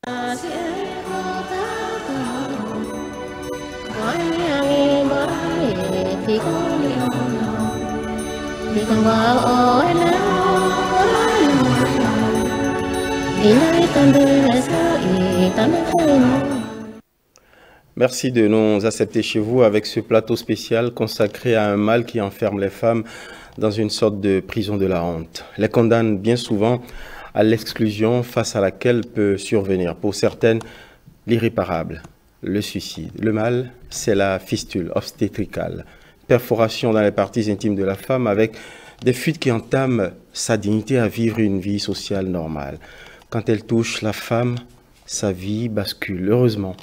Merci de nous accepter chez vous avec ce plateau spécial consacré à un mal qui enferme les femmes dans une sorte de prison de la honte. Les condamne bien souvent à l'exclusion face à laquelle peut survenir, pour certaines, l'irréparable, le suicide. Le mal, c'est la fistule obstétricale, perforation dans les parties intimes de la femme avec des fuites qui entament sa dignité à vivre une vie sociale normale. Quand elle touche la femme, sa vie bascule. Heureusement,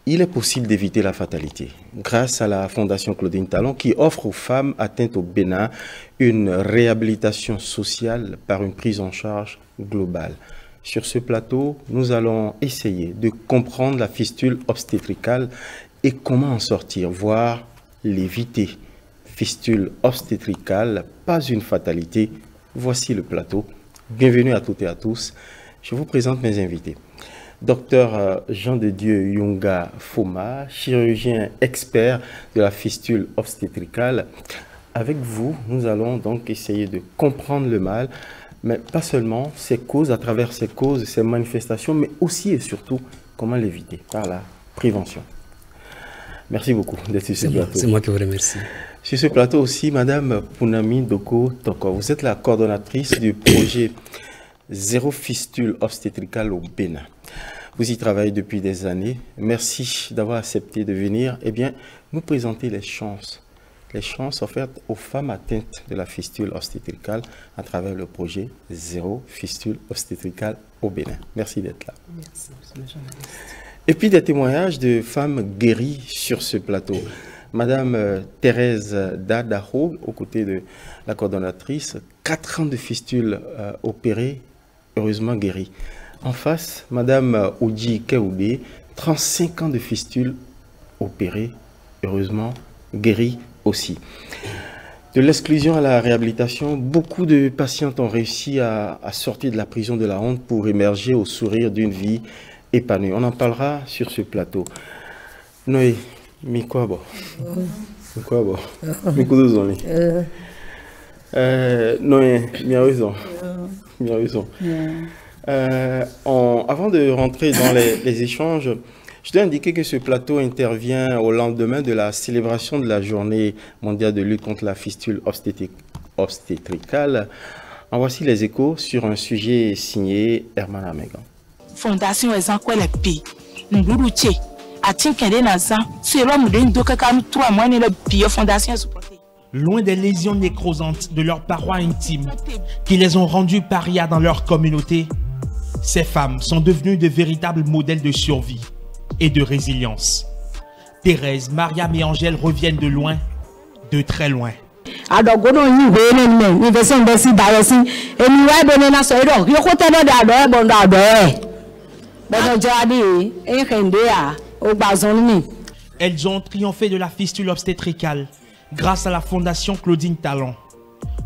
il est possible d'éviter la fatalité grâce à la Fondation Claudine Talon qui offre aux femmes atteintes au Bénin une réhabilitation sociale par une prise en charge globale. Sur ce plateau, nous allons essayer de comprendre la fistule obstétricale et comment en sortir, voire l'éviter. Fistule obstétricale, pas une fatalité. Voici le plateau. Bienvenue à toutes et à tous. Je vous présente mes invités. Docteur Jean de Dieu Yunga Foma, chirurgien expert de la fistule obstétricale. Avec vous, nous allons donc essayer de comprendre le mal, mais pas seulement ses causes, à travers ses causes, ses manifestations, mais aussi et surtout comment l'éviter par la prévention. Merci beaucoup d'être sur ce plateau. C'est moi qui vous remercie. Sur ce plateau aussi, Madame Pounami Doko Toko, vous êtes la coordonnatrice du projet Zéro fistule obstétricale au Bénin. Vous y travaillez depuis des années. Merci d'avoir accepté de venir nous présenter les chances offertes aux femmes atteintes de la fistule obstétricale à travers le projet Zéro fistule obstétricale au Bénin. Merci d'être là. Merci, monsieur le journaliste. Et puis des témoignages de femmes guéries sur ce plateau. Madame Thérèse Dadaho, aux côtés de la coordonnatrice, 4 ans de fistule opérée, heureusement guérie. En face, Madame Oudji Keoudé, 35 ans de fistule opérée, heureusement guérie aussi. De l'exclusion à la réhabilitation, beaucoup de patientes ont réussi à sortir de la prison de la honte pour émerger au sourire d'une vie épanouie. On en parlera sur ce plateau. Noé, mi quoi bon? Mi quoi bon? Mi quoi de Noé, mi a raison. Mi a raison. Avant de rentrer dans les échanges, je dois indiquer que ce plateau intervient au lendemain de la célébration de la journée mondiale de lutte contre la fistule obstétricale. En voici les échos sur un sujet signé Herman Amegan. Fondation loin des lésions nécrosantes de leurs parois intimes qui les ont rendus parias dans leur communauté, ces femmes sont devenues de véritables modèles de survie et de résilience. Thérèse, Mariam et Angèle reviennent de loin, de très loin. Elles ont triomphé de la fistule obstétricale grâce à la Fondation Claudine Talon.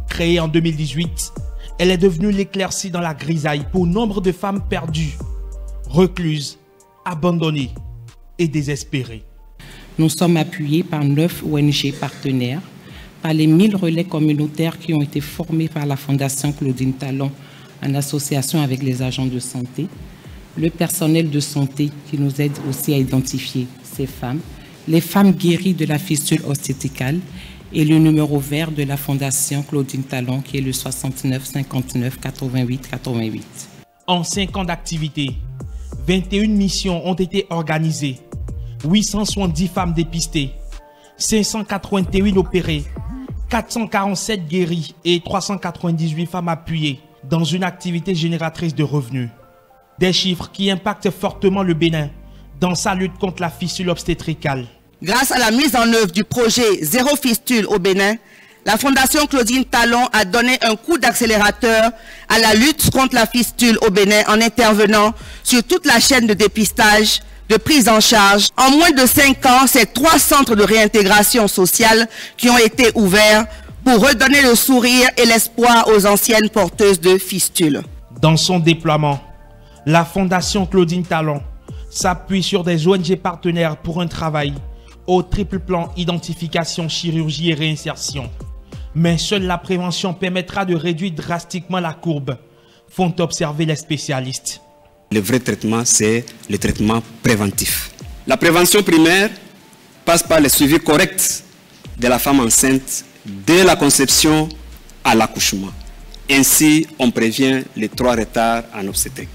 Créée en 2018, elle est devenue l'éclaircie dans la grisaille pour nombre de femmes perdues, recluses, abandonnées et désespérées. Nous sommes appuyés par 9 ONG partenaires, par les 1000 relais communautaires qui ont été formés par la Fondation Claudine Talon en association avec les agents de santé, le personnel de santé qui nous aide aussi à identifier ces femmes, les femmes guéries de la fistule obstétricale et le numéro vert de la Fondation Claudine Talon qui est le 69 59 88 88. En 5 ans d'activité, 21 missions ont été organisées, 870 femmes dépistées, 581 opérées, 447 guéries et 398 femmes appuyées dans une activité génératrice de revenus. Des chiffres qui impactent fortement le Bénin dans sa lutte contre la fistule obstétricale. Grâce à la mise en œuvre du projet Zéro fistule au Bénin, la Fondation Claudine Talon a donné un coup d'accélérateur à la lutte contre la fistule au Bénin en intervenant sur toute la chaîne de dépistage, de prise en charge. En moins de 5 ans, c'est 3 centres de réintégration sociale qui ont été ouverts pour redonner le sourire et l'espoir aux anciennes porteuses de fistules. Dans son déploiement, La Fondation Claudine Talon s'appuie sur des ONG partenaires pour un travail au triple plan identification, chirurgie et réinsertion. Mais seule la prévention permettra de réduire drastiquement la courbe, font observer les spécialistes. Le vrai traitement, c'est le traitement préventif. La prévention primaire passe par le suivi correct de la femme enceinte dès la conception à l'accouchement. Ainsi, on prévient les 3 retards en obstétrique.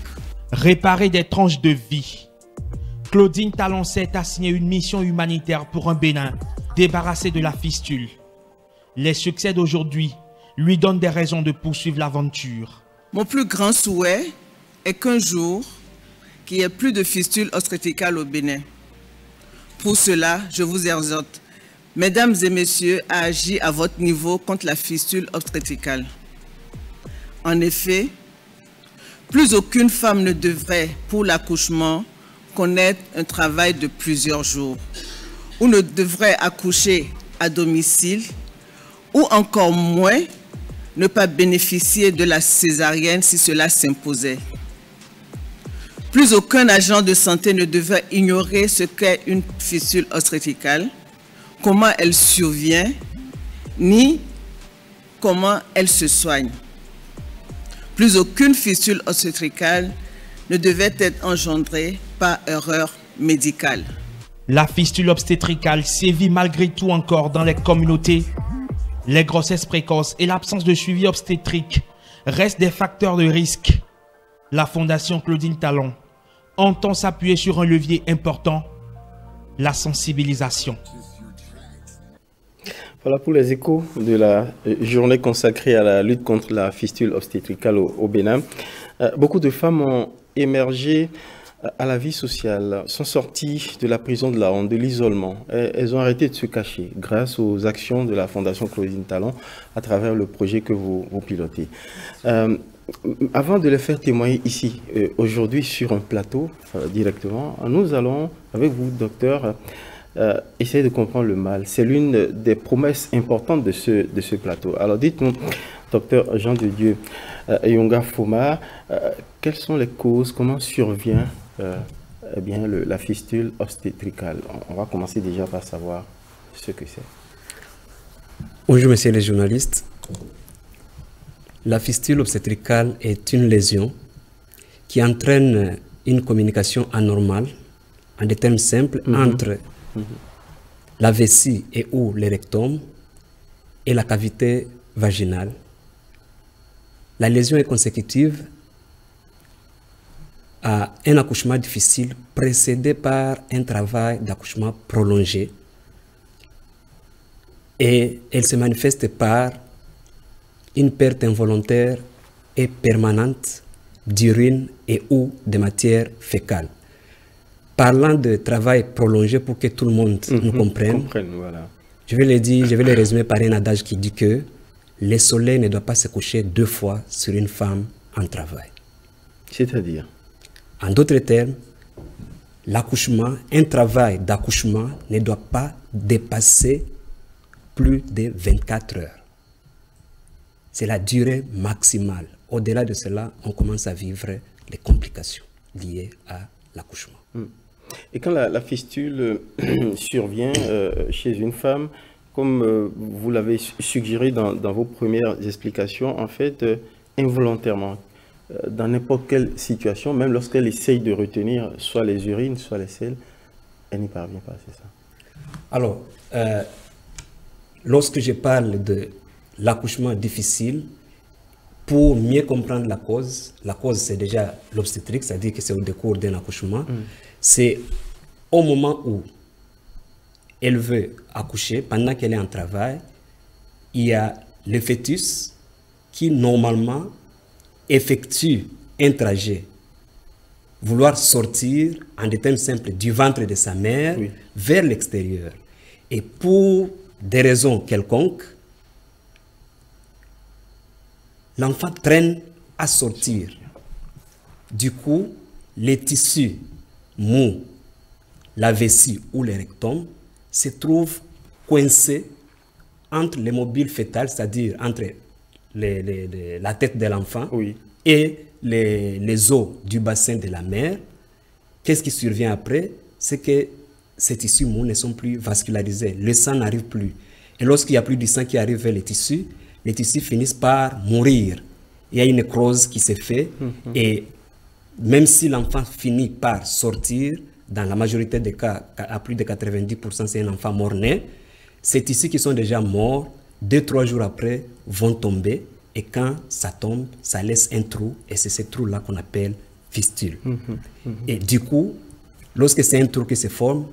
Réparer des tranches de vie. Claudine Talon s'est assignée une mission humanitaire pour un Bénin débarrassé de la fistule. Les succès d'aujourd'hui lui donnent des raisons de poursuivre l'aventure. Mon plus grand souhait est qu'un jour, qu'il n'y ait plus de fistule obstétricale au Bénin. Pour cela, je vous exhorte, mesdames et messieurs, à agir à votre niveau contre la fistule obstétricale. En effet, plus aucune femme ne devrait, pour l'accouchement, connaître un travail de plusieurs jours, ou ne devrait accoucher à domicile, ou encore moins, ne pas bénéficier de la césarienne si cela s'imposait. Plus aucun agent de santé ne devrait ignorer ce qu'est une fistule obstétricale, comment elle survient, ni comment elle se soigne. Plus aucune fistule obstétricale ne devait être engendrée par erreur médicale. La fistule obstétricale sévit malgré tout encore dans les communautés. Les grossesses précoces et l'absence de suivi obstétrique restent des facteurs de risque. La Fondation Claudine Talon entend s'appuyer sur un levier important, la sensibilisation. Voilà pour les échos de la journée consacrée à la lutte contre la fistule obstétricale au Bénin. Beaucoup de femmes ont émergé à la vie sociale, sont sorties de la prison de la honte, de l'isolement. Elles ont arrêté de se cacher grâce aux actions de la Fondation Claudine Talon à travers le projet que vous pilotez. Avant de les faire témoigner ici, aujourd'hui sur un plateau directement, nous allons, avec vous, docteur, essayer de comprendre le mal. C'est l'une des promesses importantes de ce plateau. Alors dites-nous, docteur Jean de Dieu Yonga Foma, quelles sont les causes, comment survient la fistule obstétricale? On va commencer déjà par savoir ce que c'est. Bonjour messieurs les journalistes. La fistule obstétricale est une lésion qui entraîne une communication anormale, en des termes simples, entre la vessie et ou le rectum et la cavité vaginale. La lésion est consécutive à un accouchement difficile précédé par un travail d'accouchement prolongé, et elle se manifeste par une perte involontaire et permanente d'urine et ou de matière fécale. Parlant de travail prolongé pour que tout le monde nous comprenne, voilà. je vais le résumer par un adage qui dit que le soleil ne doit pas se coucher 2 fois sur une femme en travail. C'est-à-dire? En d'autres termes, l'accouchement, un travail d'accouchement ne doit pas dépasser plus de 24 heures. C'est la durée maximale. Au-delà de cela, on commence à vivre les complications liées à l'accouchement. Et quand la fistule survient chez une femme, comme vous l'avez suggéré dans vos premières explications, en fait, involontairement, dans n'importe quelle situation, même lorsqu'elle essaye de retenir soit les urines, soit les selles, elle n'y parvient pas, c'est ça? Alors, lorsque je parle de l'accouchement difficile, pour mieux comprendre la cause c'est déjà l'obstétrique, c'est-à-dire que c'est au décours d'un accouchement, c'est au moment où elle veut accoucher, pendant qu'elle est en travail, il y a le fœtus qui normalement effectue un trajet, vouloir sortir en des termes simples du ventre de sa mère vers l'extérieur. Et pour des raisons quelconques, l'enfant traîne à sortir. Du coup, les tissus mous, la vessie ou le rectum se trouvent coincés entre les mobiles fétales, c'est-à-dire entre la tête de l'enfant et les eaux du bassin de la mer, qu'est-ce qui survient après? C'est que ces tissus mous ne sont plus vascularisés, le sang n'arrive plus. Et lorsqu'il n'y a plus du sang qui arrive vers les tissus finissent par mourir. Il y a une nécrose qui se fait et même si l'enfant finit par sortir, dans la majorité des cas, à plus de 90%, c'est un enfant mort-né, ces tissus qui sont déjà morts, 2-3 jours après, vont tomber. Et quand ça tombe, ça laisse un trou. Et c'est ce trou-là qu'on appelle fistule. Et du coup, lorsque c'est un trou qui se forme,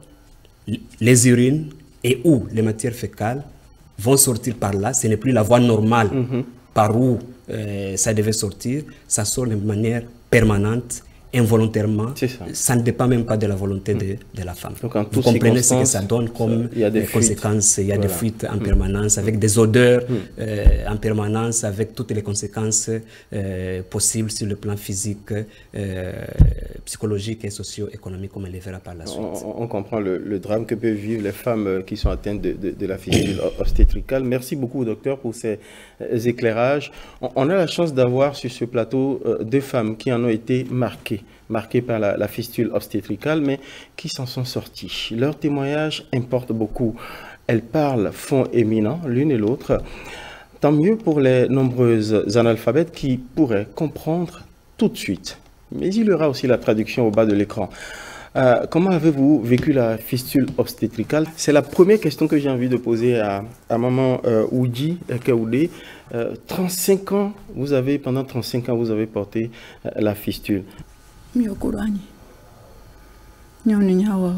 les urines et ou les matières fécales vont sortir par là. Ce n'est plus la voie normale par où ça devait sortir. Ça sort de manière permanente, involontairement. Ça ne dépend même pas de la volonté de la femme. Donc, vous comprenez ce que ça donne comme conséquences. Il y a des fuites en permanence, avec des odeurs en permanence, avec toutes les conséquences possibles sur le plan physique, psychologique et socio-économique, comme elle le verra par la suite. On comprend le drame que peuvent vivre les femmes qui sont atteintes de la fistule obstétricale. Merci beaucoup, docteur, pour ces éclairages. On a la chance d'avoir sur ce plateau deux femmes qui en ont été marquées par la fistule obstétricale, mais qui s'en sont sorties. Leur témoignage importe beaucoup. Elles parlent fond éminent, l'une et l'autre. Tant mieux pour les nombreuses analphabètes qui pourraient comprendre tout de suite. Mais il y aura aussi la traduction au bas de l'écran. Comment avez-vous vécu la fistule obstétricale? C'est la première question que j'ai envie de poser à maman Oudji Kaoudé. 35 ans, pendant 35 ans, vous avez porté la fistule. Miokurani. Nyoniawa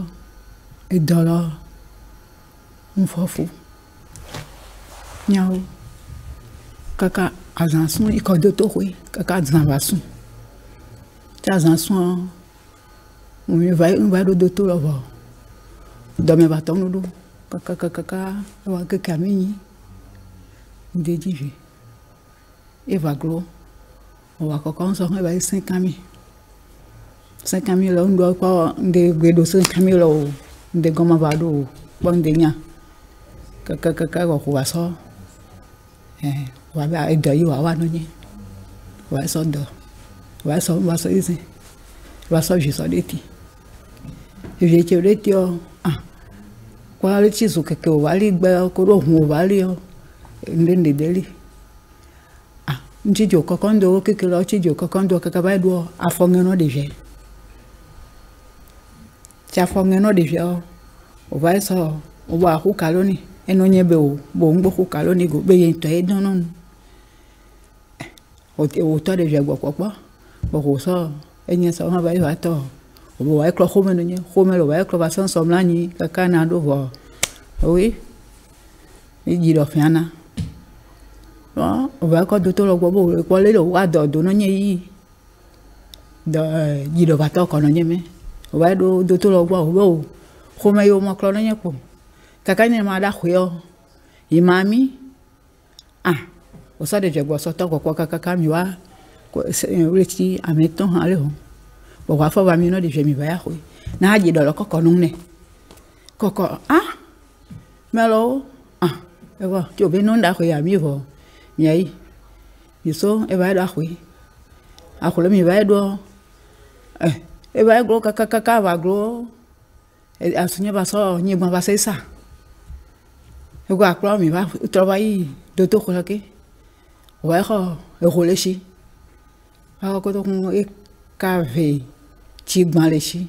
edala mfofu. Nyao kaka azanson ikodotowe kaka azanvason. Azanson on va do docteur là-bas. Dame baton nous kaka wa que camini dédivé. Et va glo. On va quand on va 5 ans. 5 000 là, on doit pas de 5 000 là, de gomme vado, bon dénia. Kaka va ça. Va aider you à wanonie. Va ça de. Va ça ici. Va ça juste d'éti. Et j'ai été l'éti quoi le chiso que va aller ko ro hu va aller ndende deli. Njijo kokondo que lo chijo kokondo kaka va do afongeno déjà. Chafongeno déjà. O va ça o va hu kaloni eno nyebe o bo ngbo hu kaloni go be yen to e don non. O to déjà gbo popo. Bo so enye so ha va to. O va eklo khome no nye khome lo va eklo va son somlani kaka na do vo. Oui. E jiro fiana. On va encore d'autres le bobo pour les lois d'ordonner y de le bateau qu'on a mis on va d'autres le bois au comme yo ma clonia pour kakanya ma da khyo imami au ça de jaguar sortant quoi kaka miwa reti ameton ale ho bo wa fa va mi no de jemi ba ya na ji do le koko nu ne koko melo e wa ti obe no nda khya mi vo Yai, so eva da hui. Akule mi va do. Eva gro kaka va gro. Asunya va so ni ba va ça. E gwa kro mi va travailler de to ko ke. Wa ko e role chi. A ko to ko e ka ve chi gban le chi.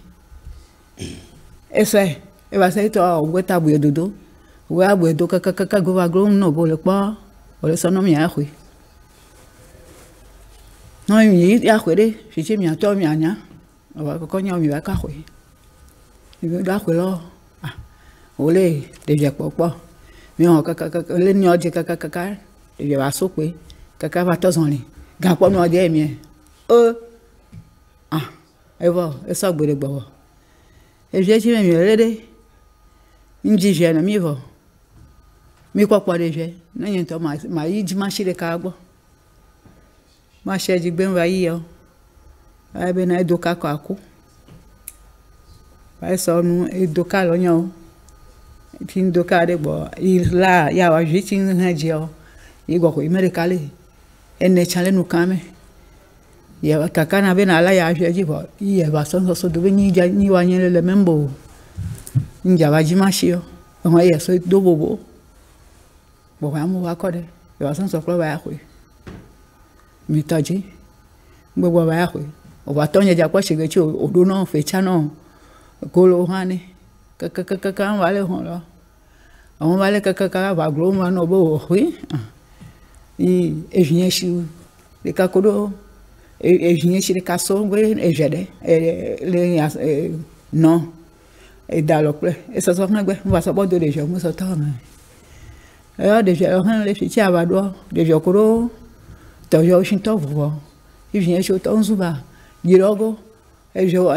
E se e va se to we ta bu dodo. We abu do kaka go va gro no bo le pa. Ole sono mi ahui. No mi ya hui si mi to mi anya. Wa ko nya mi ba ka hui. Ni da hui lo. Ole de je popo. Mi o kaka le ni oje kaka de va so pe. Kaka va to zon ni. Ga po no oje mi. E va e so gbere gbo. E je ti mi le de. Nji je na mi vo. Mi kwa kwa deje na yin to ma yi ji ma shire ka gbo ma she ji gbe nwa yi yo ai be na edoka ko aku ai so nu edoka lo yan o tin doka de gbo ila ya wa ji tin na je o igbo ko medically ene chale nu kan me ya kaka na be na la ya je ji bo ye ba so do be ni ja ni wa ni le membo nja ba ji ma shi o o ye so do bobo bo wa mu wa ko de ye ba so pro ba ya ku mi ta ji gbogbo ba ya ku o ba to nya ja kwa shige chi o do no fe cha no ko lo ha ni kaka wa le hon lo àwọn ba le kaka ba gro ma no bo ku e vien chi de kakodo e vinha de caçou e jede le non e dalokle e so so na gbe wa so bodo de jo mo so ta na e de jo han le fi ti abado de jo koro to jo shin to vo e vinha cho to nzuba girogo e jo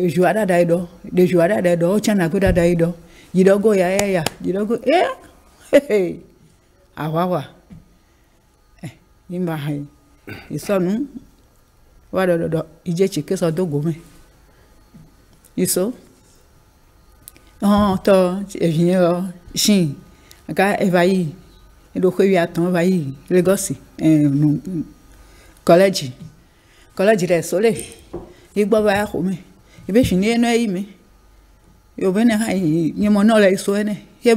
joada daido de joada daido chana ko daido girogo ya girogo awawa imba hai isonu wa do ije chike so do gome iso to evien shin aka evayi do ko wi atan evayi Lagos college re sole igbo ba ko me ibe shin eno yi me yo be na hai ni mo no le so ene ye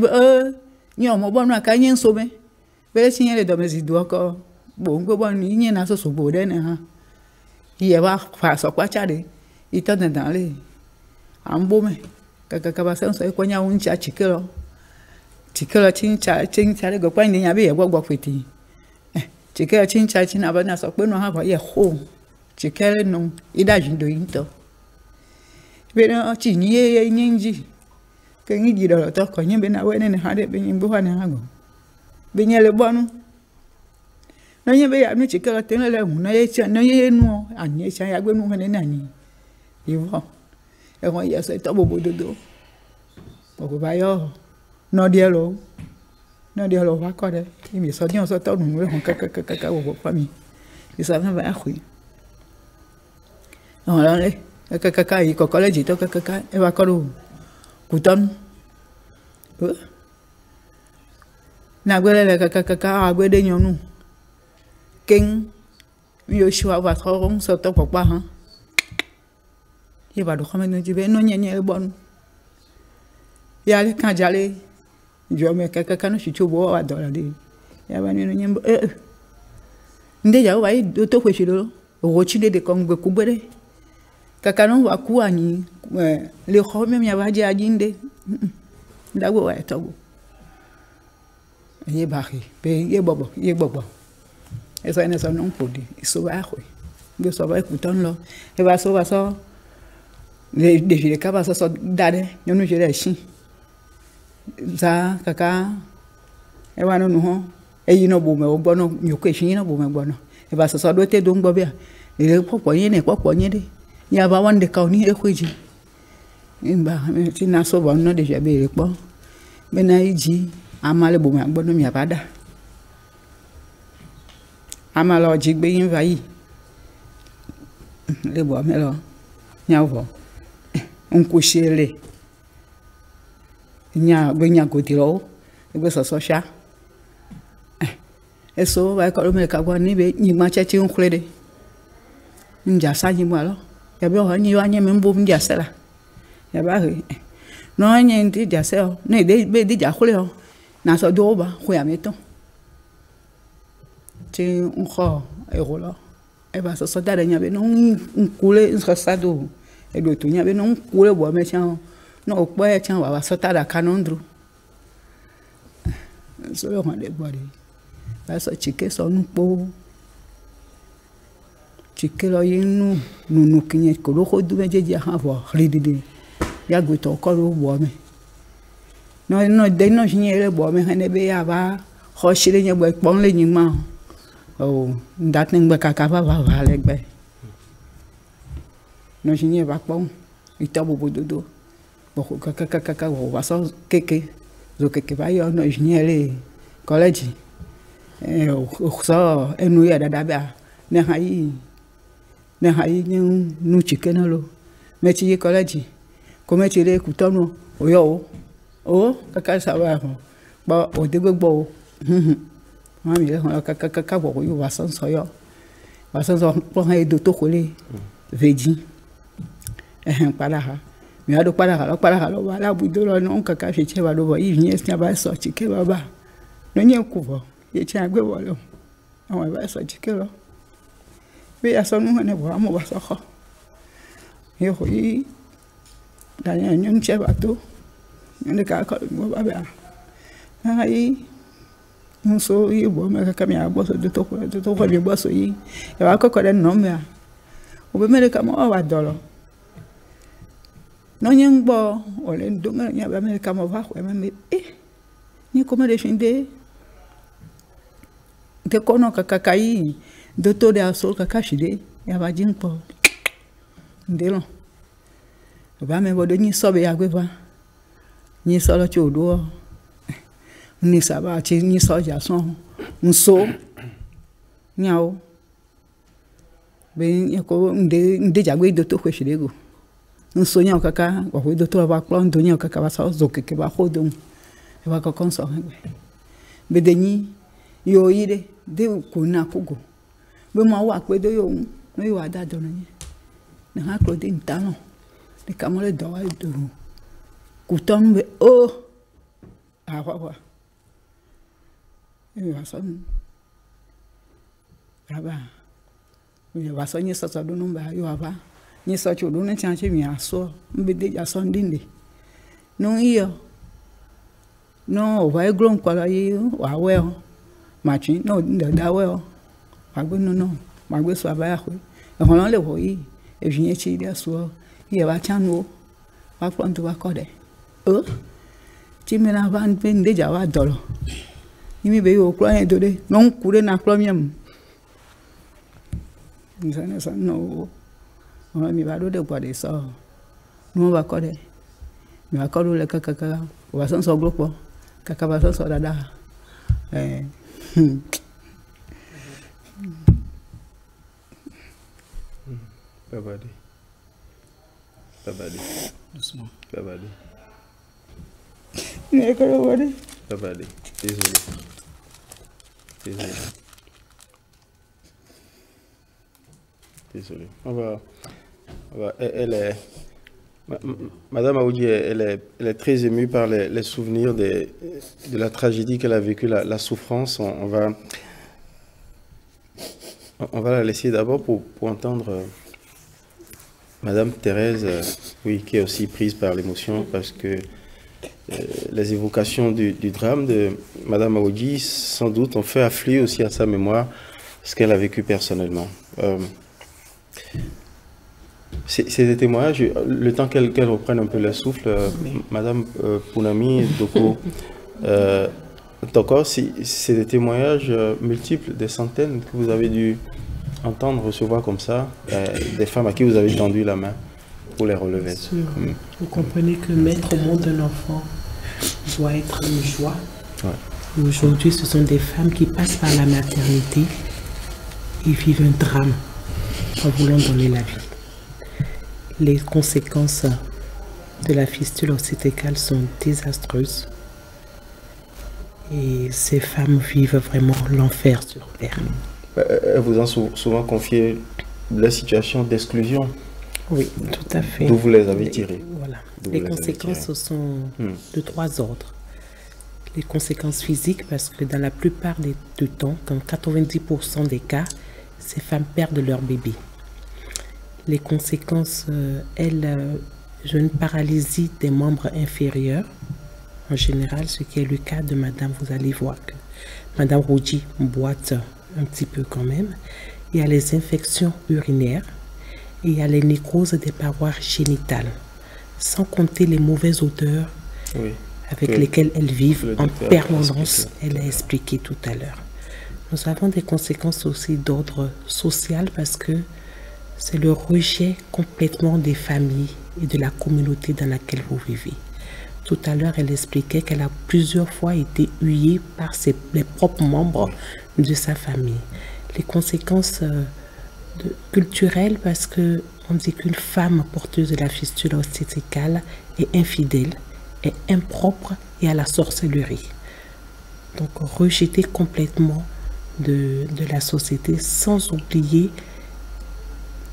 ni o mo bonu aka yin so me be sin le do me si do ko bo ngbo bo ni yin na so so bo de na ha iye wa fa so kwa chade ito de dale ambo me kaka ba se so ko nya un cha chikelo chin cha le go kwa ni nya be ye gbogbo fiti chikelo chin cha chin aba na so pe no ha ba ye ho chikelo no ida jindo into be no chi ni ye nyinji ke ni ji do to ko nyi be na we ne ha de be nyi bo ha ne ha go be nye le bonu no nye be ya no chikelo ten le mu na ye cha no ye nu anye cha ya gbe nu he ne ani iwo e won ye so to bobo dodo bobo ba yo no de lo wa ko de mi so ni so to nu we hon kaka wo pa mi isa na ba khu no la le kaka yi ko college to kaka e wa ko ru kuton na gbe le kaka agbe de nyonu king mi yo shwa wa thong so to pokpa ha ye ba do khame no jibe no nyenye bon ya le kan jale jo me kaka no shicho bo wa do la de ya ba ni no nyembo nde ya wa do to kweshiro o chi de kongbe kubere kaka no wa ku ani le khome mi ba ja jinde ndago wa to ye ba be ye bobo eso ene so non podi iso ba khwe be so ba ekuton lo e ba so le de jile ka ba so dade nyonu jile shin za kaka e wa no ho e yi no bo me ogbo no mi ko shin no bo me gbo no e ba so do te do ngbo bia le popo yin de ya ba wan de ka oni e kweji imba me ti na so ba no de je be re po be na iji amale bo me gbo no mi abada amalo jigbe yin vayi le bo amelo nyawo nku shele nya gbe nya ko ti ro gbe so sha eso ba ko me ka gwa ni be ni ma che ti nkule de nja sa ji mo alo ya be ho ni wa nye me mbo nja sela ya ba he no nye ndi ja se o ne de be di ja khule o na so do ba khu ya meton ti nko e rola e ba so da nya be no nkule nsasado e do to nya be no nkule bo me chan no po e chan wa so ta da kanondru so yo han de body ba so chike so npo chike lo yinu nunu kinye ko lo khodu mejeje ha bo ridide ya go to ko lo bo me no de no jinye bo me han be ya ba ho shire nye bo pon le yin ma o ndat ning ba kaka ba le gbe no jinye ba pon ita bo dodo bo kaka wa so keke zo keke ba yo no jinye le college so enu ya dada ba ne hayi nu chike na lo meti ye college ko meti le kutonu o yo o kaka sa ba ba o de gbogbo o mami le kaka bo yo wa son so yo parce que pour un docteur collé vedi para mi ado para la budolo non kaka cheche ba do yi vient sia ba so chike baba no nye kuvo ye cha gbe wolo awon ba so chike lo be ya so nu ne bo amo ba so kho ye ko yi da nyen che ba to ne ka ko mo ba ba ai so yi bo me ka mi abo so to ko mi bo so yi e wa ko den no me a o be me ka mo wa dolo no nyen bo o le ndonga nya ba me ka mo va ko me ni como de finde te kono ka kai doctor de asol ka kashide ya ba jin po ndelo ba me bo de ni so be ya gbe fa ni so lo chodo ni saba ti ni so ja son nso nyao be ko nde jagbe doctor ko shide go nso nyao kaka wa ko doctor ba klo ndo nyao kaka ba so zo ke ba hodun e ba ko konso be de ni yo ire de ko na kugo be mo wa pe do yo no yo ada do ni na ha klo de ntano de kamole do wa do ku ton be o wa e wa son aba we wa so ni so so do no ba yo aba ni so chu do na chan che mi aso mbe de ja so ndinde no iyo no wa gron kwa yi wa we machi no da we o wa gbe no wa gbe so aba ya ko e hon le wo yi e vien chi de so ye ba chan wo wa pronto wa ko de o ti me na van pen de ja wa dolo ni mi be yo klo en do de non kure na klo miam nzana sa no o mi ba do de kwa de so no ba ko de mi ba ko do le kaka wa san so grupo kaka ba so dada Babadi Doucement. Babadi ne ko wadi Babadi désolé elle est Madame Aoudi, elle est très émue par les souvenirs de la tragédie qu'elle a vécue, la souffrance. On va la laisser d'abord pour entendre Madame Thérèse, oui, qui est aussi prise par l'émotion, parce que les évocations du drame de Madame Aoudi, sans doute, ont fait affluer aussi à sa mémoire ce qu'elle a vécu personnellement. C'est des témoignages, le temps qu'elle reprenne un peu le souffle, Madame Pounami Doko, d'accord, c'est des témoignages multiples, des centaines que vous avez dû entendre, recevoir comme ça, des femmes à qui vous avez tendu la main pour les relever. Vous comprenez que mettre au monde un enfant doit être une joie. Ouais. Aujourd'hui, ce sont des femmes qui passent par la maternité et vivent un drame en voulant donner la vie. Les conséquences de la fistule obstétricale sont désastreuses et ces femmes vivent vraiment l'enfer sur terre. Elles vous ont souvent confié la situation d'exclusion. Oui, tout à fait. D'où vous les avez tirées. Voilà. Les conséquences sont de 3 ordres. Les conséquences physiques, parce que dans la plupart du temps, dans 90% des cas, ces femmes perdent leur bébé. Les conséquences, une paralysie des membres inférieurs, en général, ce qui est le cas de Madame, vous allez voir que Madame Rougi boite un petit peu quand même. Il y a les infections urinaires et il y a les nécroses des parois génitales, sans compter les mauvaises odeurs avec lesquelles elles vivent en permanence. Elle a expliqué tout à l'heure. Nous avons des conséquences aussi d'ordre social parce que c'est le rejet complètement des familles et de la communauté dans laquelle vous vivez. Tout à l'heure, elle expliquait qu'elle a plusieurs fois été huillée par les propres membres de sa famille. Les conséquences culturelles, parce qu'on dit qu'une femme porteuse de la fistule obstétricale est infidèle, est impropre et à la sorcellerie. Donc rejetée complètement de la société, sans oublier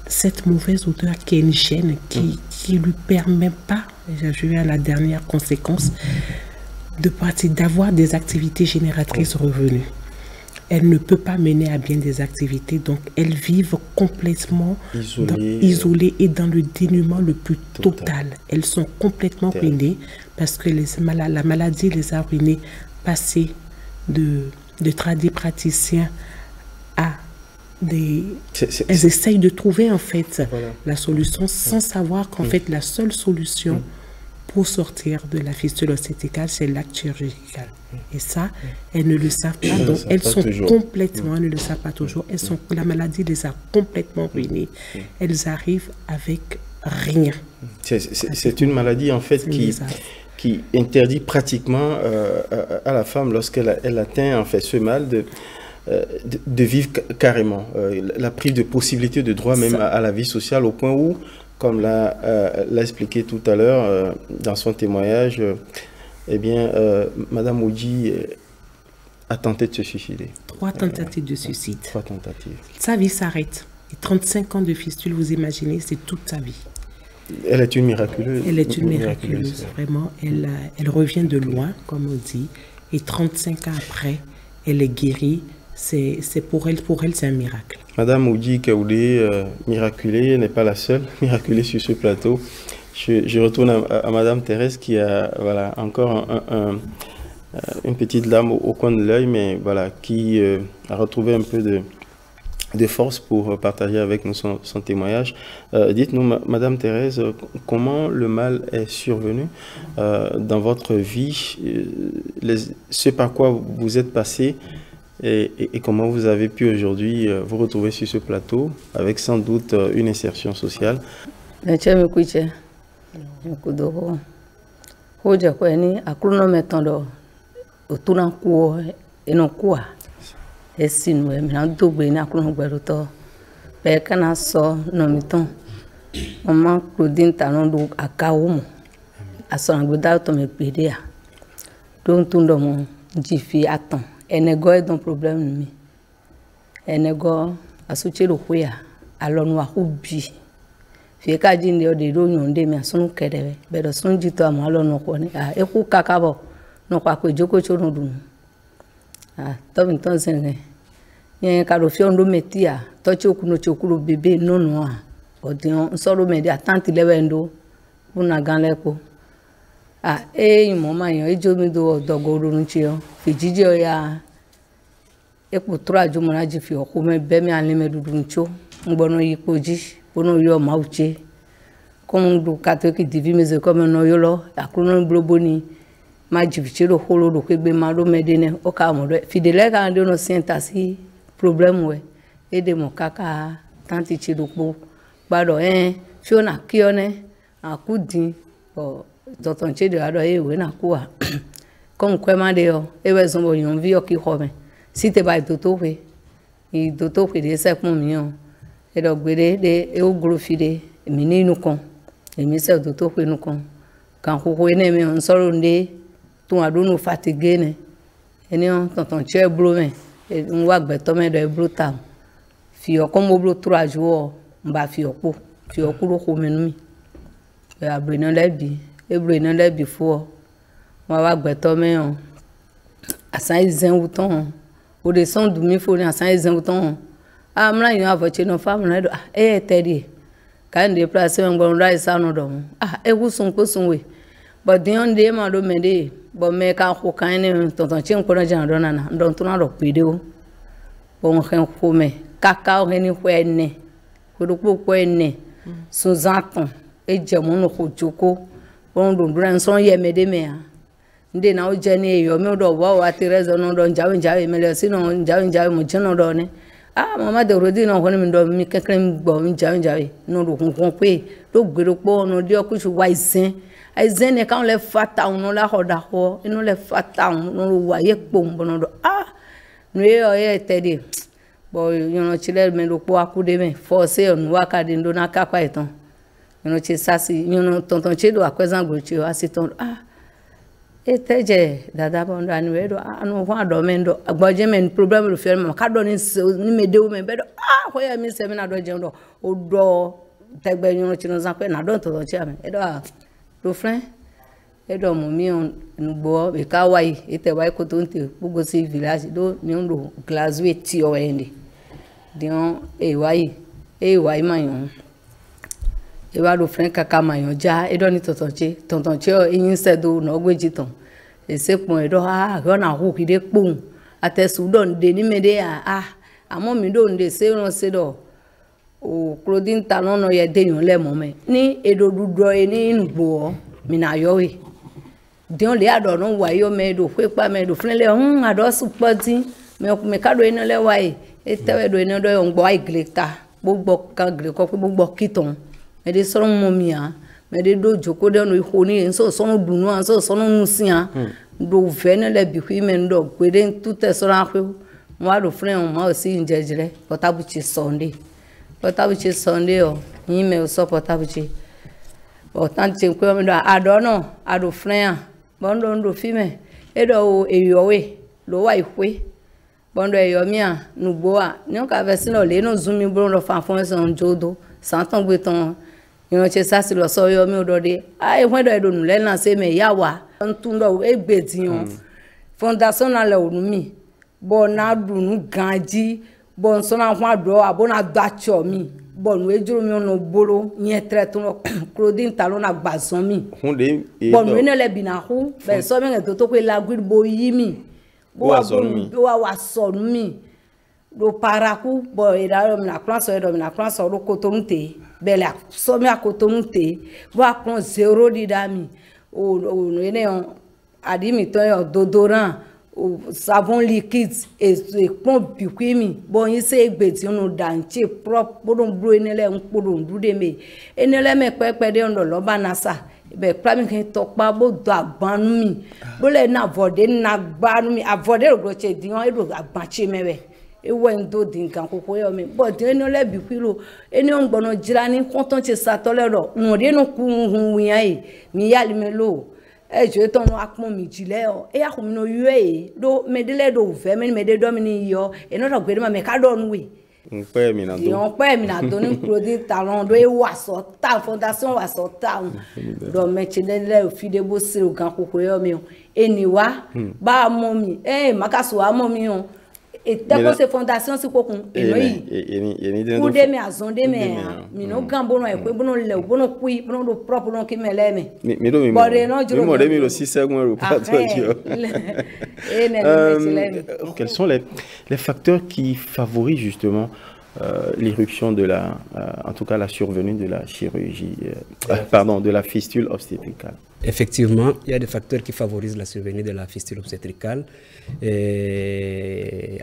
cette mauvaise odeur qui est une gêne, qui ne lui permet pas, je vais à la dernière conséquence, d'avoir des activités génératrices revenus. Elle ne peut pas mener à bien des activités, donc elles vivent complètement isolées et dans le dénuement le plus total. Elles sont complètement ruinées parce que la maladie les a ruinées, passées de tradipraticiens à des... Elles essayent de trouver en fait la solution sans savoir qu'en fait la seule solution pour sortir de la fistule obstétricale, c'est l'acte chirurgical. Et ça, elles ne le savent pas. Donc, elles sont complètement, elles ne le savent pas toujours. La maladie les a complètement ruinées. Elles arrivent avec rien. C'est une maladie, en fait, qui interdit pratiquement à la femme, lorsqu'elle atteint, en fait, ce mal, de vivre carrément. La prive de possibilité de droit même à la vie sociale, au point où, comme l'a expliqué tout à l'heure dans son témoignage, eh bien, Madame Oudji a tenté de se suicider. 3 tentatives de suicide. 3 tentatives. Sa vie s'arrête. Et 35 ans de fistule, vous imaginez, c'est toute sa vie. Elle est une miraculeuse. Elle est une miraculeuse, vraiment. Elle revient de loin, comme on dit. Et 35 ans après, elle est guérie. Pour elle, c'est un miracle. Madame Oudji Kaoulé, miraculée, n'est pas la seule miraculée sur ce plateau. Je retourne à Madame Thérèse qui a encore une petite larme au coin de l'œil, mais voilà, qui a retrouvé un peu de force pour partager avec nous son témoignage. Dites-nous, Madame Thérèse, comment le mal est survenu dans votre vie, ce par quoi vous êtes passé, et comment vous avez pu aujourd'hui vous retrouver sur ce plateau avec sans doute une insertion sociale. Maman Claudine Talon do akaomo asangboda to me pede a don tun do mo jifi atan enego e don problem mi enego asuche ro hwea alonu ahubi fi ka jinde o de ro yon de mi asun kedebe be do sun jito am alonu ko ni e ku kakabo no kwa ko joko chorun dun to bin ton sen yen ka ro fi on do metia to chokuno chokuro bebe nonu a odion soro me de atanti lewendo una ganlepo mama yan ejo mi do odogoro nchi o fijije o ya epo trajo mo raji fi oku me be mi anle me dudu ncho ngbono yipoji bono yo mauche komu du katoki divi meze comme no yo lo akrono globo ni maji fichiro holo do kegbe ma ro medene o ka mo do fidele ka ndo no sintasi problem we ede mo kaka tanti chirupo gbado fiona kione akudin o toton che de ado ewe na kuwa kon kwe ma de o ewe so bo yon vi o ki ho me si te ba doto we i doto we de se pon mi o e do gbere de e o gro fi de mi ni nu kon e mi se doto we nu kon kan ko ko ene mi on soro nde tun adunu fatigue ne eni on toton che bro me e nwa gbe to me do e bro ta fi o kon mo bro 3 jours mba fi okuro ko menumi e abrina lebi fo wa wa gbeto me on asan izen wuton o de son du mi fo ni asan izen wuton amra yan avoche no fam na do tedi kan de place on gbon rai sanu do e wusun ko sunwe but the on de ma do me de bo me ka ko kan ni tonton chin ko na jan do na ndo tun na do pede o bon khen ko me kaka o ni hwe ne ko ene so zaton e jemu no ko joko won do duran son ye mede me a nde na o je ni eyo me do wa Teresa no do njawe me le sino njawe mo jeno do ne mama de rodi no ko ni do mi kekere mi gbo mi njawe no do kun pe do gbero po no de okusu wa isin aizen e kan le fata no la hoda ho inu le fata no wa ye po mbono do no ye tedi bo yono chile me do po akude me force on waka de ndo na kakwa eton yono chi sasi yono tonton che do akwezan go chi asiton Eteje dada bondo aniwedo anu ho adomendo agboje men problem lo fiel ma kado ni medewo men bedo hoya mi se mi na do jendo odo tegbe nyun chino zan pe na do to chi am edo do friend edo mo mi on nugbo be ka wai ete wai ko to nte bugo si village do ni ndo glaswe ti o ende dion wai mayon ewa do friend kaka mayon ja edo ni tontonche o yin sedo no gweji ton esepon edo go na hu kide pon atesu don de ni mede amo mi do nde se ron se do o Claudine Talon no ye de yon le mo me ni edo dudo ni ngbo mi na yo we dion le ado no wa yo me do fe pa me do friend le ado supporting me ka do eno le wa etewe do eno do yo ngbo ai gleta gbogbo kan gre ko gbogbo kiton me de so mo mi me de do joko de no iho ni so no dunu an so no nusia do vene le bi hu me ndo gbede tout e so ran pe mo do friend mo si njejire Portabuchi Sunday o yin me so Portabuchi o tan che ko me do adono ado friend bondo ndo fi me edo eyowe lo wa ihwe bondo eyomia nugbo ni o ka vesi no le no zumi bro lo fa fon so njodo santan gbe ton yon che sasi lo so yo mi odode ai hwen do edonu le na se me yawa ntun do egbe dion fondation na le onu mi bo na dunu ganji bo so na hwan do abona gbacho mi bo nu ejuru mi ono boro yen tretun Claudine Talon na gbazon mi bo nu ene le binahu be so me to ko la gwi bo yi mi bo wa so mi do paraku bo ira mi na classe do mi na classe ro kotonte bela so mi akotonte bo akon zero didami o no ene on adimi to yo dodoran o savon liquide e pon bikwimi bo yin se egbe ti onu danche prop bodon bro ene le npodon dude me ene le me pepe de ondo lo banasa be prami ken to pa bo do agbanu mi bo le na vode na gbanu mi avode ro che dion e do agbanche mewe ewe ndo dinkan koko yo mi but eno le bikwilo eni on gbono jirani konton che satole ro won de no ku hun yan mi yali me lo je ton no akmo mi jile o e ya ko mi no yue do medele do ve me de do mi ni yo eno ro gbe me ka do nwe npe mi na do yon pe mi na do ni Claudine Talon do e wa so ta fondation wa so ta do me chidele fi de bo sire gan koko yo mi eni wa ba mo mi makaso wa mo mi o etako se fondation si kokun eno yi ku de mi azonde me mi no gambo no ekwe bono le bono kui bono do propre no ki mele me mi do mi mo de mi lo 6 secondes pas toi quels sont les facteurs qui favorisent justement l'irruption de en tout cas la survenue de la chirurgie de la fistule obstétricale? Effectivement, il y a des facteurs qui favorisent la survenue de la fistule obstétricale.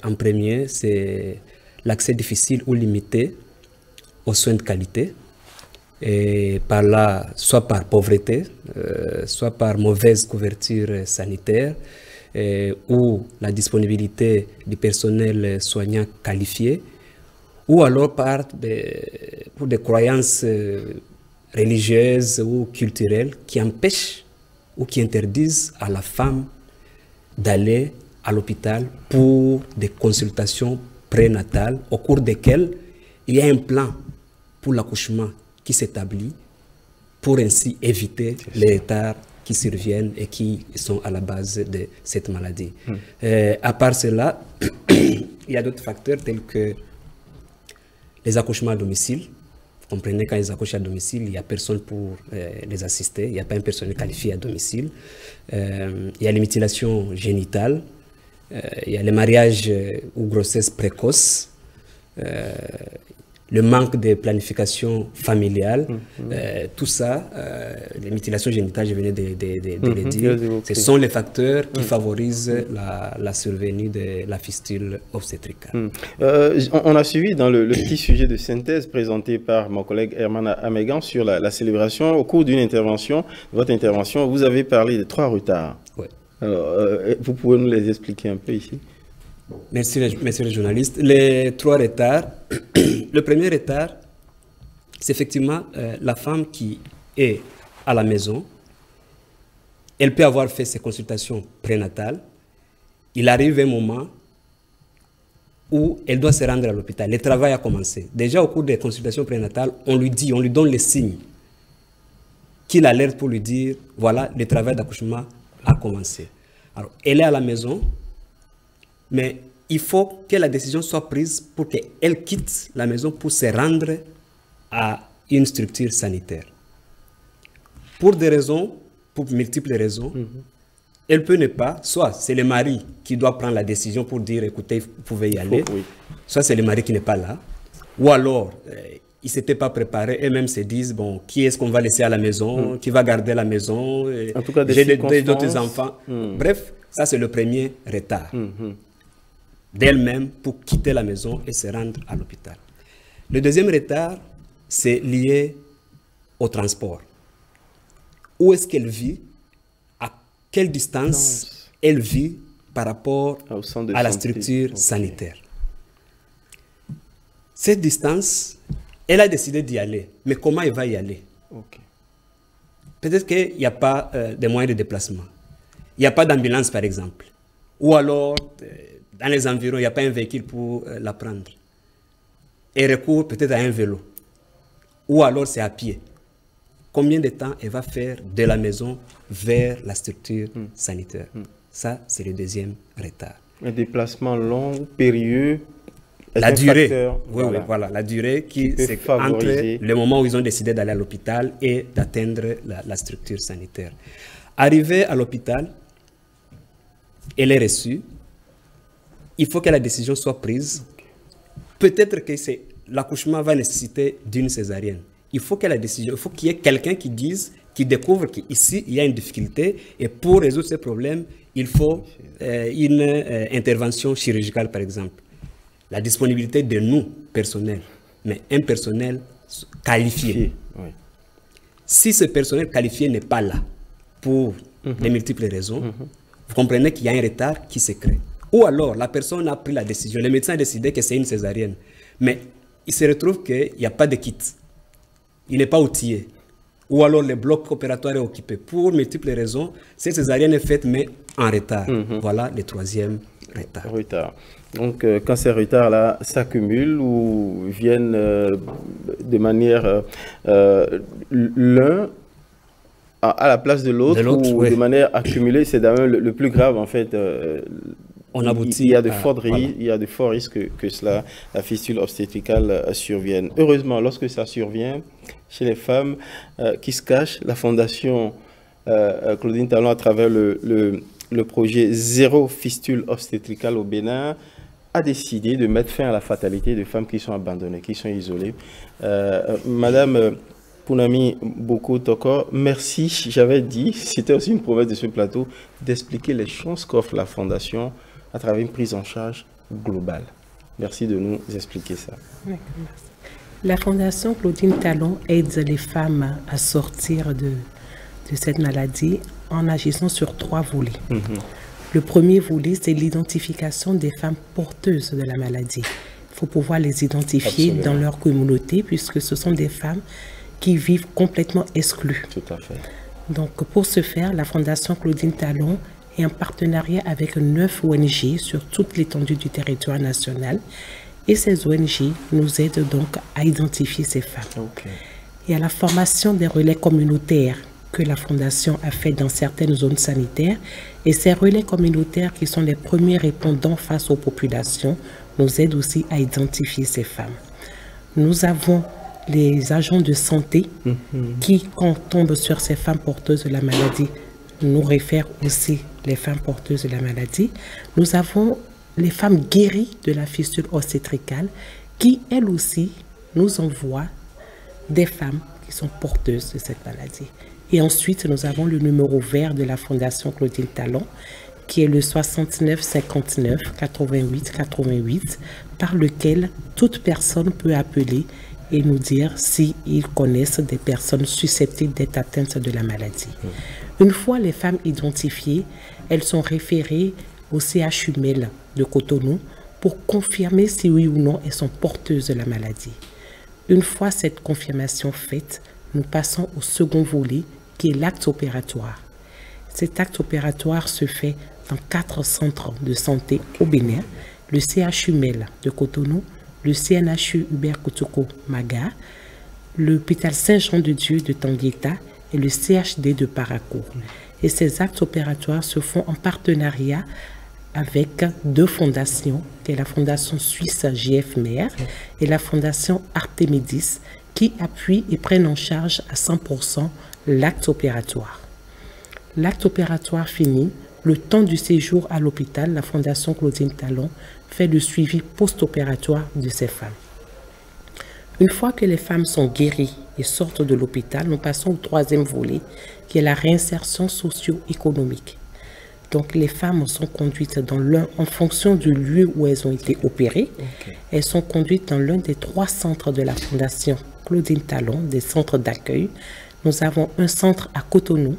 En premier, c'est l'accès difficile ou limité aux soins de qualité. Et par là, soit par pauvreté, soit par mauvaise couverture sanitaire, ou la disponibilité du personnel soignant qualifié, ou alors pour des croyances religieuses ou culturelles qui empêchent ou qui interdisent à la femme d'aller à l'hôpital pour des consultations prénatales au cours desquelles il y a un plan pour l'accouchement qui s'établit pour ainsi éviter les retards qui surviennent et qui sont à la base de cette maladie. À part cela, il y a d'autres facteurs tels que les accouchements à domicile. Vous comprenez, quand ils accouchent à domicile, il n'y a personne pour les assister, il n'y a pas un personnel qualifié à domicile. Il y a les mutilations génitales, il y a les mariages ou grossesses précoces, le manque de planification familiale, tout ça, les mutilations génitales, je venais de le dire, ce sont les facteurs qui favorisent la survenue de la fistule obstétricale. On a suivi dans le petit sujet de synthèse présenté par mon collègue Herman Amegan sur la célébration. Au cours d'une intervention, votre intervention, vous avez parlé de 3 retards. Ouais. Alors, vous pouvez nous les expliquer un peu ici? Merci les journalistes. Les 3 retards. Le premier retard, c'est effectivement la femme qui est à la maison, Elle peut avoir fait ses consultations prénatales. Il arrive un moment où elle doit se rendre à l'hôpital. Le travail a commencé. Déjà au cours des consultations prénatales, on lui donne les signes qu'il alerte pour lui dire, voilà, le travail d'accouchement a commencé. Alors, elle est à la maison, mais il faut que la décision soit prise pour qu'elle quitte la maison pour se rendre à une structure sanitaire. Pour des raisons, pour multiples raisons, elle peut ne pas, soit c'est le mari qui doit prendre la décision pour dire, écoutez, vous pouvez y aller, soit c'est le mari qui n'est pas là, ou alors, ils ne s'étaient pas préparés, eux-mêmes se disent, bon, qui est-ce qu'on va laisser à la maison, qui va garder la maison, en tout cas, j'ai d'autres enfants. Bref, ça c'est le premier retard d'elle-même pour quitter la maison et se rendre à l'hôpital. Le deuxième retard, c'est lié au transport. Où est-ce qu'elle vit? À quelle distance elle vit par rapport à la structure sanitaire? Cette distance, elle a décidé d'y aller. Mais comment elle va y aller? Peut-être qu'il n'y a pas de moyens de déplacement. Il n'y a pas d'ambulance, par exemple. Ou alors, dans les environs, il n'y a pas un véhicule pour la prendre. Elle recourt peut-être à un vélo. Ou alors, c'est à pied. Combien de temps elle va faire de la maison vers la structure sanitaire? Ça, c'est le deuxième retard. Un déplacement long, périlleux. La durée, voilà, la durée qui c'est entre le moment où ils ont décidé d'aller à l'hôpital et d'atteindre la structure sanitaire. Arrivée à l'hôpital, elle est reçue. Il faut que la décision soit prise. Peut-être que l'accouchement va nécessiter d'une césarienne. Il faut que la décision, il faut qu'il y ait quelqu'un qui découvre qu'ici, il y a une difficulté et pour résoudre ce problème, il faut une intervention chirurgicale, par exemple. La disponibilité de nous, personnel, mais un personnel qualifié. Si ce personnel qualifié n'est pas là, pour de multiples raisons, vous comprenez qu'il y a un retard qui se crée. Ou alors, la personne a pris la décision, le médecin a décidé que c'est une césarienne, mais il se retrouve qu'il n'y a pas de kit. Il n'est pas outillé. Ou alors, le bloc opératoire est occupé. Pour multiples raisons, cette césarienne est faite, mais en retard. Voilà le troisième retard. Donc, quand ces retards-là s'accumulent ou viennent de manière l'un à la place de l'autre ou de manière accumulée, c'est d'ailleurs le plus grave en fait. On aboutit. Il y a de forts risques que cela, la fistule obstétricale survienne. Heureusement, lorsque ça survient chez les femmes qui se cachent, la Fondation Claudine Talon, à travers le projet Zéro Fistule Obstétricale au Bénin, a décidé de mettre fin à la fatalité de femmes qui sont abandonnées, qui sont isolées. Madame Pounami Boko Toko, merci. J'avais dit, c'était aussi une promesse de ce plateau, d'expliquer les chances qu'offre la Fondation à travers une prise en charge globale. Merci de nous expliquer ça. La Fondation Claudine Talon aide les femmes à sortir de cette maladie en agissant sur 3 volets. Le premier volet, c'est l'identification des femmes porteuses de la maladie. Il faut pouvoir les identifier dans leur communauté puisque ce sont des femmes qui vivent complètement exclues. Tout à fait. Donc, pour ce faire, la Fondation Claudine Talon est en partenariat avec 9 ONG sur toute l'étendue du territoire national. Et ces ONG nous aident donc à identifier ces femmes. Il y a la formation des relais communautaires que la Fondation a fait dans certaines zones sanitaires. Et ces relais communautaires qui sont les premiers répondants face aux populations nous aident aussi à identifier ces femmes. Nous avons les agents de santé qui, quand on tombe sur ces femmes porteuses de la maladie, nous réfèrent aussi les femmes porteuses de la maladie. Nous avons les femmes guéries de la fistule obstétricale qui, elles aussi, nous envoient des femmes qui sont porteuses de cette maladie. Et ensuite, nous avons le numéro vert de la Fondation Claudine Talon, qui est le 69 59 88 88, par lequel toute personne peut appeler et nous dire s'ils connaissent des personnes susceptibles d'être atteintes de la maladie. Une fois les femmes identifiées, elles sont référées au CHUMEL de Cotonou pour confirmer si oui ou non elles sont porteuses de la maladie. Une fois cette confirmation faite, nous passons au second volet qui est l'acte opératoire. Cet acte opératoire se fait dans 4 centres de santé au Bénin, le CHU Mel de Cotonou, le CNHU Hubert Kotoko Maga, l'hôpital Saint-Jean-de-Dieu de Tangueta et le CHD de Paracourt. Et ces actes opératoires se font en partenariat avec 2 fondations, qui est la fondation suisse JF-MER et la fondation Artemidis, qui appuient et prennent en charge à 100% l'acte opératoire. L'acte opératoire fini, le temps du séjour à l'hôpital, la fondation Claudine Talon fait le suivi post-opératoire de ces femmes. Une fois que les femmes sont guéries et sortent de l'hôpital, nous passons au 3e volet, qui est la réinsertion socio-économique. Donc les femmes sont conduites en fonction du lieu où elles ont été opérées. Elles sont conduites dans l'un des 3 centres de la fondation Claudine Talon, des centres d'accueil. Nous avons un centre à Cotonou,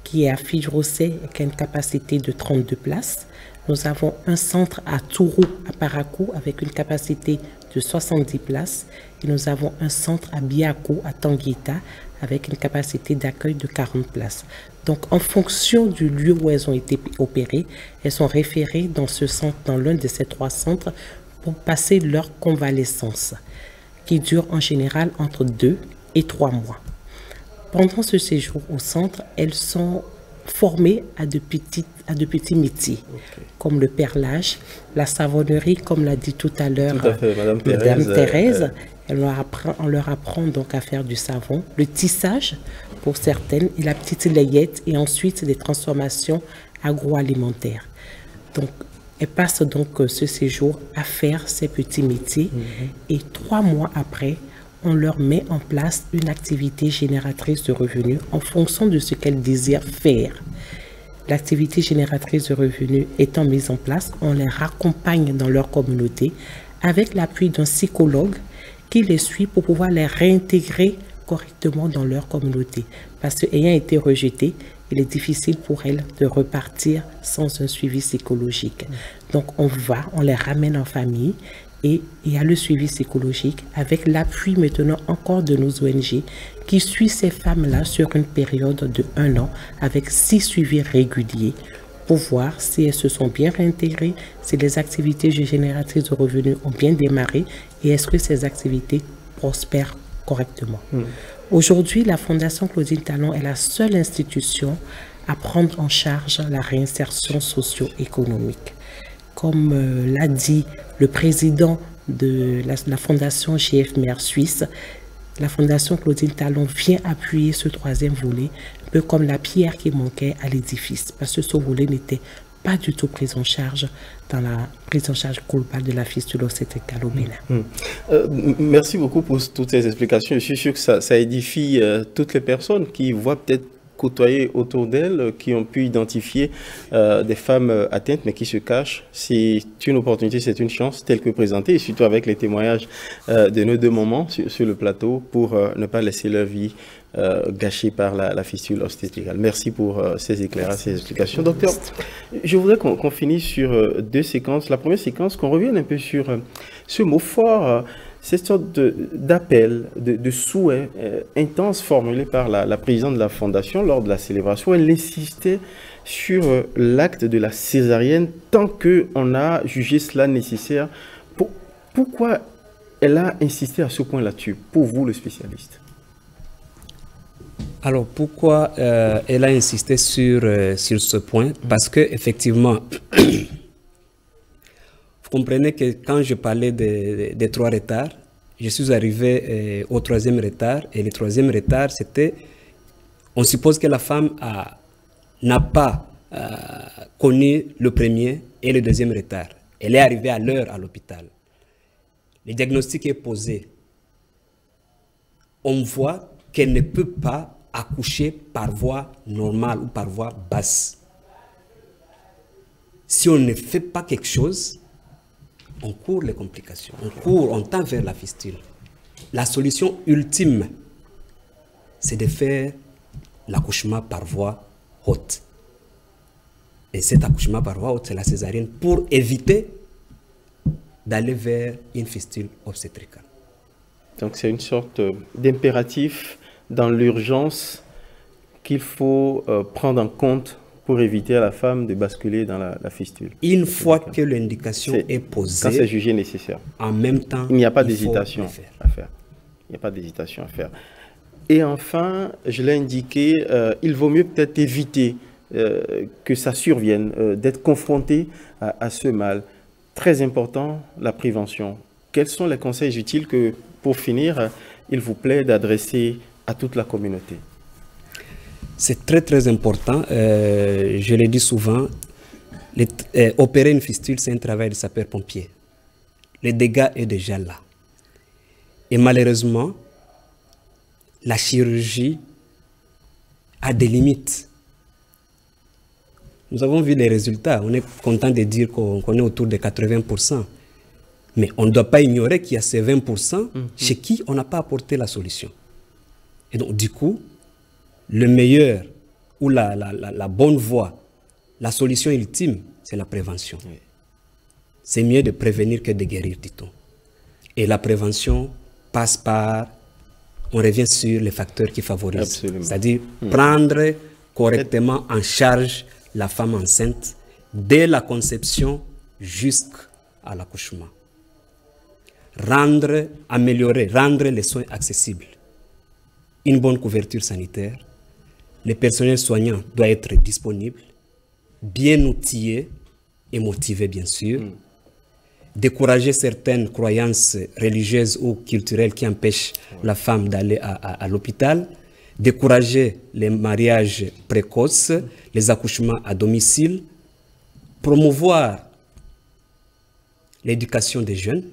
qui est à Fille-Rosset et qui a une capacité de 32 places. Nous avons un centre à Tourou, à Parakou, avec une capacité de 70 places. Et nous avons un centre à Biako, à Tangueta, avec une capacité d'accueil de 40 places. Donc, en fonction du lieu où elles ont été opérées, elles sont référées dans ce centre, dans l'un de ces 3 centres, pour passer leur convalescence, qui dure en général entre 2 et 3 mois. Pendant ce séjour au centre, elles sont formées à de petits métiers, comme le perlage, la savonnerie, comme l'a dit tout à l'heure Madame Thérèse. On leur apprend donc à faire du savon, le tissage pour certaines, et la petite layette, et ensuite des transformations agroalimentaires. Donc, elles passent donc ce séjour à faire ces petits métiers, et 3 mois après, on leur met en place une activité génératrice de revenus en fonction de ce qu'elles désirent faire. L'activité génératrice de revenus étant mise en place, on les raccompagne dans leur communauté avec l'appui d'un psychologue qui les suit pour pouvoir les réintégrer correctement dans leur communauté. Parce qu'ayant été rejetées, il est difficile pour elles de repartir sans un suivi psychologique. Donc on les ramène en famille, et il y a le suivi psychologique avec l'appui maintenant encore de nos ONG qui suit ces femmes-là sur une période de 1 an avec 6 suivis réguliers pour voir si elles se sont bien réintégrées, si les activités génératrices de revenus ont bien démarré et est-ce que ces activités prospèrent correctement. Aujourd'hui, la Fondation Claudine Talon est la seule institution à prendre en charge la réinsertion socio-économique. Comme l'a dit le président de la fondation GF-MER Suisse, la fondation Claudine Talon vient appuyer ce 3e volet, un peu comme la pierre qui manquait à l'édifice, parce que ce volet n'était pas du tout pris en charge dans la prise en charge globale de la fistule obstétricale au Bénin. Merci beaucoup pour toutes ces explications. Je suis sûr que ça édifie toutes les personnes qui voient peut-être côtoyer autour d'elles, qui ont pu identifier des femmes atteintes mais qui se cachent. C'est une opportunité, c'est une chance telle que présentée, et surtout avec les témoignages de nos 2 mamans sur le plateau pour ne pas laisser leur vie gâchée par la fistule obstétricale. Merci pour ces éclairages, ces explications. Docteur, je voudrais qu'on finisse sur 2 séquences. La première séquence, qu'on revienne un peu sur ce mot fort, cette sorte d'appel, de souhait intense formulé par la présidente de la Fondation lors de la célébration. Elle insistait sur l'acte de la césarienne tant qu'on a jugé cela nécessaire. Pourquoi elle a insisté à ce point là-dessus, pour vous le spécialiste? Alors, pourquoi elle a insisté sur ce point? Parce qu'effectivement, vous comprenez que quand je parlais des 3 retards, je suis arrivé au 3e retard. Et le 3e retard, c'était, on suppose que la femme n'a pas connu le 1er et le 2e retard. Elle est arrivée à l'heure à l'hôpital. Le diagnostic est posé. On voit qu'elle ne peut pas accoucher par voie normale ou par voie basse. Si on ne fait pas quelque chose, on court les complications, on tend vers la fistule. La solution ultime, c'est de faire l'accouchement par voie haute. Et cet accouchement par voie haute, c'est la césarienne pour éviter d'aller vers une fistule obstétricale. Donc c'est une sorte d'impératif dans l'urgence qu'il faut prendre en compte pour éviter à la femme de basculer dans la fistule. Une fois que l'indication est posée, quand c'est jugé nécessaire. En même temps, il n'y a pas d'hésitation à faire. Il n'y a pas d'hésitation à faire. Et enfin, je l'ai indiqué, il vaut mieux peut-être éviter que ça survienne, d'être confronté à ce mal. Très important, la prévention. Quels sont les conseils utiles que, pour finir, il vous plaît d'adresser à toute la communauté? C'est très très important. Je le dis souvent, opérer une fistule, c'est un travail de sapeur-pompier. Le dégât est déjà là. Et malheureusement, la chirurgie a des limites. Nous avons vu les résultats. On est content de dire qu'on est autour de 80%. Mais on ne doit pas ignorer qu'il y a ces 20% chez qui on n'a pas apporté la solution. Et donc, du coup, le meilleur ou la bonne voie, la solution ultime, c'est la prévention. Oui. C'est mieux de prévenir que de guérir, dit-on. Et la prévention passe par, on revient sur les facteurs qui favorisent. C'est-à-dire prendre correctement en charge la femme enceinte dès la conception jusqu'à l'accouchement. Améliorer, rendre les soins accessibles. Une bonne couverture sanitaire. Le personnel soignant doit être disponible, bien outillé et motivé, bien sûr. Décourager certaines croyances religieuses ou culturelles qui empêchent la femme d'aller à l'hôpital. Décourager les mariages précoces, les accouchements à domicile. Promouvoir l'éducation des jeunes,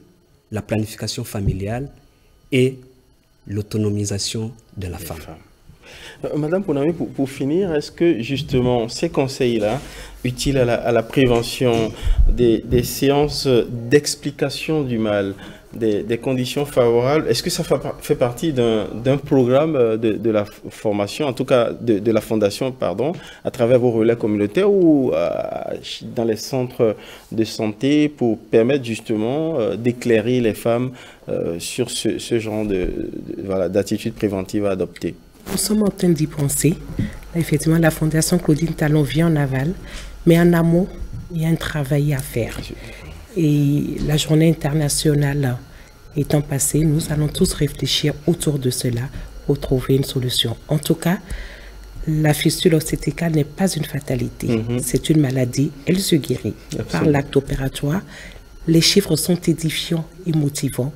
la planification familiale et l'autonomisation de la femme. Madame Pounami, pour finir, est-ce que justement ces conseils-là, utiles à la prévention, des séances d'explication du mal, des conditions favorables, est-ce que ça fait partie d'un programme de la formation, en tout cas de la fondation, pardon, à travers vos relais communautaires ou dans les centres de santé pour permettre justement d'éclairer les femmes sur ce genre d'attitude préventive à adopter? Nous sommes en train d'y penser. Effectivement, la Fondation Claudine Talon vient en aval, mais en amont, il y a un travail à faire. Et la journée internationale étant passée, nous allons tous réfléchir autour de cela pour trouver une solution. En tout cas, la fistule obstétricale n'est pas une fatalité. C'est une maladie. Elle se guérit par l'acte opératoire. Les chiffres sont édifiants et motivants.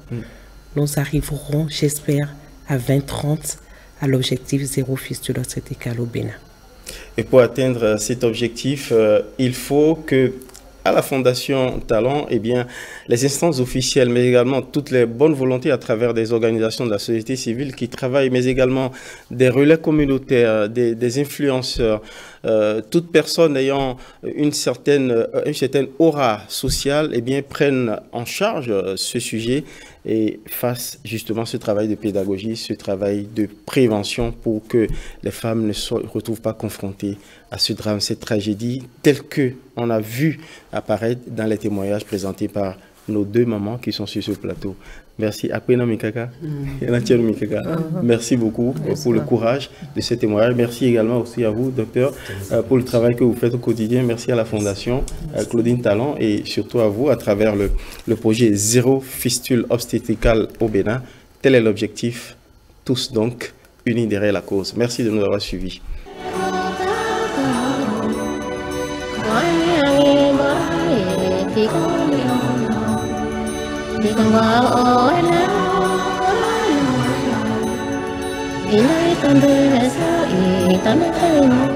Nous arriverons, j'espère, à 2030 à l'objectif zéro fistule obstétricale au Bénin. Et pour atteindre cet objectif, il faut que, à la Fondation Talon, eh bien, les instances officielles, mais également toutes les bonnes volontés à travers des organisations de la société civile qui travaillent, mais également des relais communautaires, des influenceurs, toute personne ayant une certaine aura sociale, eh bien, prennent en charge ce sujet et fassent justement ce travail de pédagogie, ce travail de prévention pour que les femmes ne se retrouvent pas confrontées à ce drame, cette tragédie, telle qu'on a vu apparaître dans les témoignages présentés par nos deux mamans qui sont sur ce plateau. Merci. Merci beaucoup pour le courage de ce témoignage. Merci également aussi à vous, docteur, pour le travail que vous faites au quotidien. Merci à la Fondation Claudine Talon et surtout à vous à travers le projet Zéro Fistule Obstétricale au Bénin. Tel est l'objectif. Tous donc unis derrière la cause. Merci de nous avoir suivis. Ini tanda rasa, ini tanda terima.